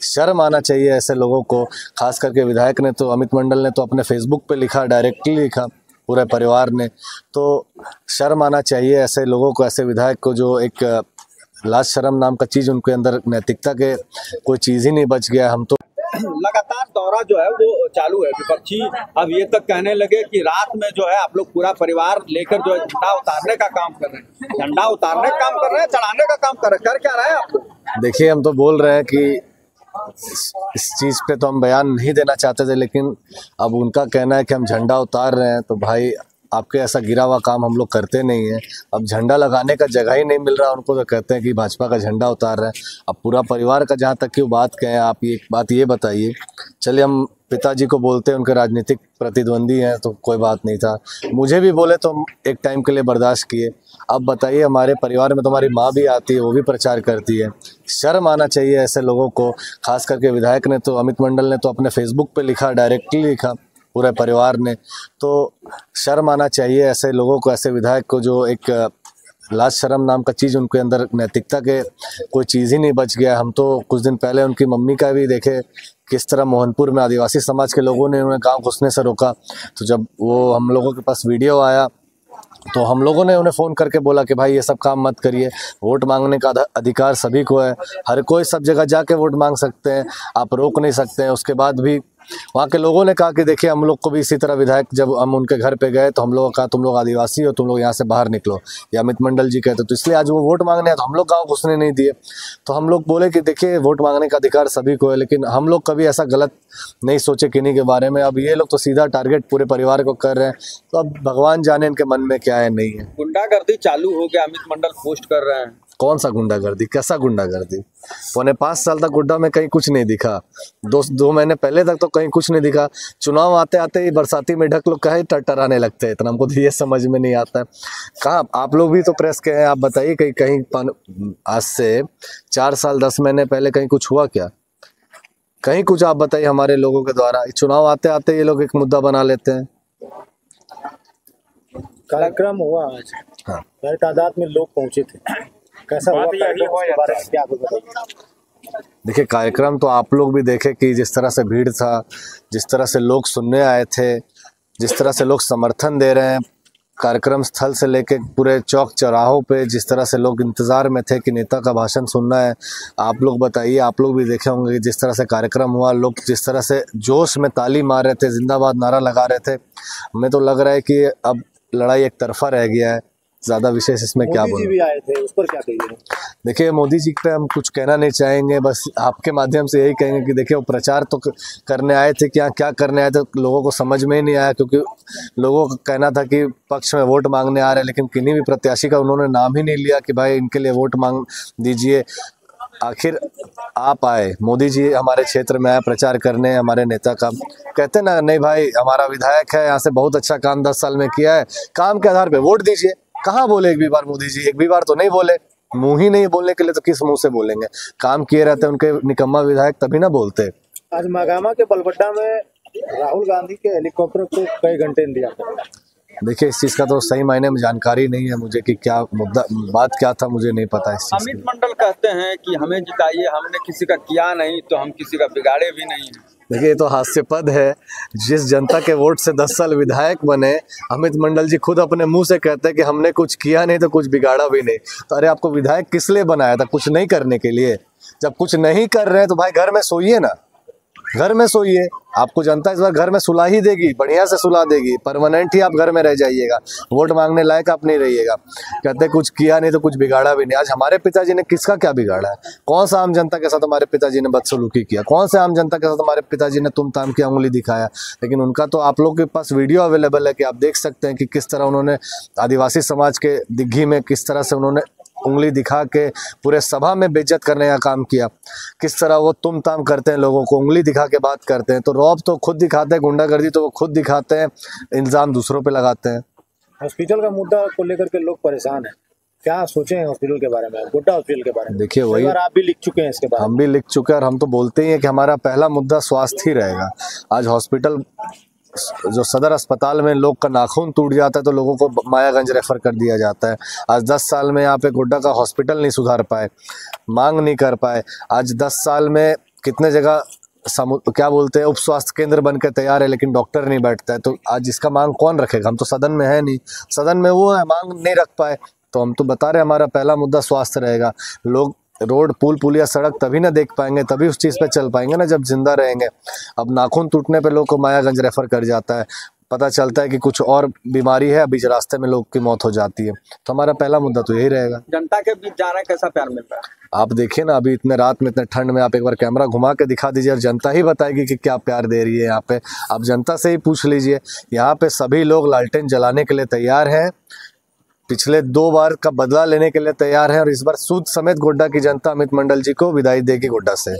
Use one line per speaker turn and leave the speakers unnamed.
शर्म आना चाहिए ऐसे लोगों को। खास करके विधायक ने तो, अमित मंडल ने तो अपने फेसबुक पे लिखा, डायरेक्टली लिखा पूरे परिवार ने। तो शर्म आना चाहिए ऐसे लोगों को, ऐसे विधायक को जो एक लाज शर्म नाम का चीज़ उनके अंदर, नैतिकता के कोई चीज़ ही नहीं बच गया। हम तो
लगातार दौरा जो है वो चालू है। विपक्षी अब ये तक कहने लगे कि रात में जो है आप लोग पूरा परिवार लेकर जो है झंडा उतारने का काम कर रहे हैं, झंडा उतारने का काम कर रहे हैं, चढ़ाने का काम कर रहे हैं, कर क्या रहे हैं आप लोग?
देखिए, हम तो बोल रहे हैं कि इस चीज़ पे तो हम बयान नहीं देना चाहते थे, लेकिन अब उनका कहना है कि हम झंडा उतार रहे हैं। तो भाई, आपके ऐसा गिरा हुआ काम हम लोग करते नहीं हैं। अब झंडा लगाने का जगह ही नहीं मिल रहा उनको, तो कहते हैं कि भाजपा का झंडा उतार रहे हैं। अब पूरा परिवार का जहाँ तक की वो बात कहें, आप ये बात ये बताइए। चलिए, हम पिताजी को बोलते हैं, उनके राजनीतिक प्रतिद्वंदी हैं तो कोई बात नहीं था। मुझे भी बोले तो एक टाइम के लिए बर्दाश्त किए। अब बताइए, हमारे परिवार में तो हमारी माँ भी आती है, वो भी प्रचार करती है। शर्म आना चाहिए ऐसे लोगों को। खास करके विधायक ने तो, अमित मंडल ने तो अपने फेसबुक पे लिखा, डायरेक्टली लिखा पूरे परिवार ने। तो शर्म आना चाहिए ऐसे लोगों को, ऐसे विधायक को जो एक लाज शर्म नाम का चीज़ उनके अंदर, नैतिकता के कोई चीज़ ही नहीं बच गया। हम तो कुछ दिन पहले उनकी मम्मी का भी देखे किस तरह मोहनपुर में आदिवासी समाज के लोगों ने उन्हें गांव घुसने से रोका। तो जब वो हम लोगों के पास वीडियो आया तो हम लोगों ने उन्हें फ़ोन करके बोला कि भाई ये सब काम मत करिए, वोट मांगने का अधिकार सभी को है, हर कोई सब जगह जाके वोट मांग सकते हैं, आप रोक नहीं सकते हैं। उसके बाद भी वहाँ के लोगों ने कहा कि देखिए, हम लोग को भी इसी तरह विधायक, जब हम उनके घर पे गए तो हम लोगों का तुम लोग आदिवासी हो, तुम लोग यहाँ से बाहर निकलो, या अमित मंडल जी कहते। तो इसलिए आज वो वोट मांगने हैं तो हम लोग गाँव घुसने नहीं दिए। तो हम लोग बोले कि देखिए, वोट मांगने का अधिकार सभी को है, लेकिन हम लोग कभी ऐसा गलत नहीं सोचे किन्हीं के बारे में। अब ये लोग तो सीधा टारगेट पूरे परिवार को कर रहे हैं, तो अब भगवान जाने इनके मन में क्या है, नहीं है।
गुंडागर्दी चालू हो गया, अमित मंडल पोस्ट कर रहे हैं।
कौन सा गुंडागर्दी, कैसा गुंडागर्दी? 5.25 साल तक गुड्डा में कहीं कुछ नहीं दिखा। दो महीने पहले तक तो कहीं कुछ नहीं दिखा। चुनाव आते आते ही बरसाती में ढक लोग कहे टरटराने लगते हैं। इतना हमको तो ये समझ में नहीं आता है। कहाँ आप लोग भी तो प्रेस के हैं, आप बताइए कहीं आज से 4 साल 10 महीने पहले कहीं कुछ हुआ क्या? कहीं कुछ आप बताइए हमारे लोगों के द्वारा। चुनाव आते आते ये लोग एक मुद्दा बना लेते हैं।
कार्यक्रम हुआ आज,
हाँ,
बड़ी तादाद में लोग पहुंचे थे, कैसा हुआ कार्यक्रम, उसके बारे में क्या आपको बताइए?
देखिए, कार्यक्रम तो आप लोग भी देखे कि जिस तरह से भीड़ था, जिस तरह से लोग सुनने आए थे, जिस तरह से लोग समर्थन दे रहे हैं, कार्यक्रम स्थल से लेके पूरे चौक चौराहों पे जिस तरह से लोग इंतज़ार में थे कि नेता का भाषण सुनना है। आप लोग बताइए, आप लोग भी देखे होंगे कि जिस तरह से कार्यक्रम हुआ, लोग जिस तरह से जोश में ताली मार रहे थे, जिंदाबाद नारा लगा रहे थे। हमें तो लग रहा है कि अब लड़ाई एक तरफा रह गया है। ज़्यादा विशेष इसमें क्या बोलूं।
मोदी जी भी आए थे, उस पर क्या कहिए?
देखिए, मोदी जी पे हम कुछ कहना नहीं चाहेंगे, बस आपके माध्यम से यही कहेंगे कि देखिए, वो प्रचार तो करने आए थे, क्या करने आए थे लोगों को समझ में ही नहीं आया। क्योंकि लोगों का कहना था कि पक्ष में वोट मांगने आ रहे हैं, लेकिन किन्हीं भी प्रत्याशी का उन्होंने नाम ही नहीं लिया कि भाई इनके लिए वोट मांग दीजिए। आखिर आप आए, मोदी जी हमारे क्षेत्र में आए प्रचार करने, हमारे नेता का कहते ना, नहीं भाई हमारा विधायक है, यहाँ से बहुत अच्छा काम 10 साल में किया है, काम के आधार पे वोट दीजिए। कहाँ बोले एक भी बार मोदी जी? एक भी बार तो नहीं बोले। मुंह ही नहीं बोलने के लिए तो किस मुंह से बोलेंगे? काम किए रहते उनके निकम्मा विधायक, तभी ना बोलते।
आज मागामा के बलबड्डा में राहुल गांधी के हेलीकॉप्टर को कई घंटे दिया था।
देखिए, इस चीज़ का तो सही मायने में जानकारी नहीं है मुझे कि क्या मुद्दा, बात क्या था, मुझे नहीं पता इस चीज़
अमित मंडल कहते हैं कि हमें जिताइए, हमने किसी का किया नहीं तो हम किसी का बिगाड़े भी नहीं।
देखिए, ये तो हास्यपद है। जिस जनता के वोट से 10 साल विधायक बने, अमित मंडल जी खुद अपने मुंह से कहते हैं कि हमने कुछ किया नहीं तो कुछ बिगाड़ा भी नहीं। तो अरे, आपको विधायक किस लिए बनाया था? कुछ नहीं करने के लिए? जब कुछ नहीं कर रहे हैं तो भाई घर में सोइए ना, घर में सोइए। आपको जनता इस बार घर में सुला ही देगी, बढ़िया से सुला देगी। परमानेंट ही आप घर में रह जाइएगा, वोट मांगने लायक आप नहीं रहिएगा। कहते कुछ किया नहीं तो कुछ बिगाड़ा भी नहीं। आज हमारे पिताजी ने किसका क्या बिगाड़ा है? कौन सा आम जनता के साथ हमारे पिताजी ने बदसलूकी किया? कौन से आम जनता के साथ हमारे पिताजी ने तुम ताम की उंगली दिखाया? लेकिन उनका तो आप लोग के पास वीडियो अवेलेबल है कि आप देख सकते हैं कि किस तरह उन्होंने आदिवासी समाज के दिग्घी में किस तरह से उन्होंने उंगली दिखा के पूरे सभा में बेइज्जत करने का काम किया। किस तरह वो तुम ताम करते हैं, लोगों को उंगली दिखा के बात करते हैं। तो रौब तो खुद दिखाते हैं, गुंडागर्दी तो वो खुद दिखाते हैं, इल्ज़ाम दूसरों पे लगाते हैं।
हॉस्पिटल का मुद्दा को लेकर के लोग परेशान हैं, क्या सोचे हैं हॉस्पिटल के बारे में, गोड्डा हॉस्पिटल के बारे में?
देखिए, वही
आप भी लिख चुके हैं इसके बारे में।
हम भी लिख चुके हैं और हम तो बोलते ही हैं कि हमारा पहला मुद्दा स्वास्थ्य ही रहेगा। आज हॉस्पिटल, जो सदर अस्पताल में लोग का नाखून टूट जाता है तो लोगों को मायागंज रेफर कर दिया जाता है। आज 10 साल में यहाँ पे गोड्डा का हॉस्पिटल नहीं सुधार पाए, मांग नहीं कर पाए। आज 10 साल में कितने जगह क्या बोलते हैं उप स्वास्थ्य केंद्र बन के तैयार है, लेकिन डॉक्टर नहीं बैठता है। तो आज इसका मांग कौन रखेगा? हम तो सदन में है नहीं, सदन में वो है, मांग नहीं रख पाए। तो हम तो बता रहे हमारा पहला मुद्दा स्वास्थ्य रहेगा। लोग रोड, पुल, पुलिया, सड़क तभी ना देख पाएंगे, तभी उस चीज़ पे चल पाएंगे ना जब जिंदा रहेंगे। अब नाखून टूटने पे लोग को मायागंज रेफर कर जाता है, पता चलता है कि कुछ और बीमारी है, बीच रास्ते में लोग की मौत हो जाती है। तो हमारा पहला मुद्दा तो यही रहेगा।
जनता के बीच जा रहा है, कैसा प्यार मिल रहा है?
आप देखिए ना, अभी इतने रात में, इतने ठंड में, आप एक बार कैमरा घुमा के दिखा दीजिए और जनता ही बताएगी कि क्या प्यार दे रही है यहाँ पे। आप जनता से ही पूछ लीजिए, यहाँ पे सभी लोग लालटेन जलाने के लिए तैयार हैं, पिछले 2 बार का बदला लेने के लिए तैयार है, और इस बार सूद समेत गोड्डा की जनता अमित मंडल जी को विदाई देगी गोड्डा से।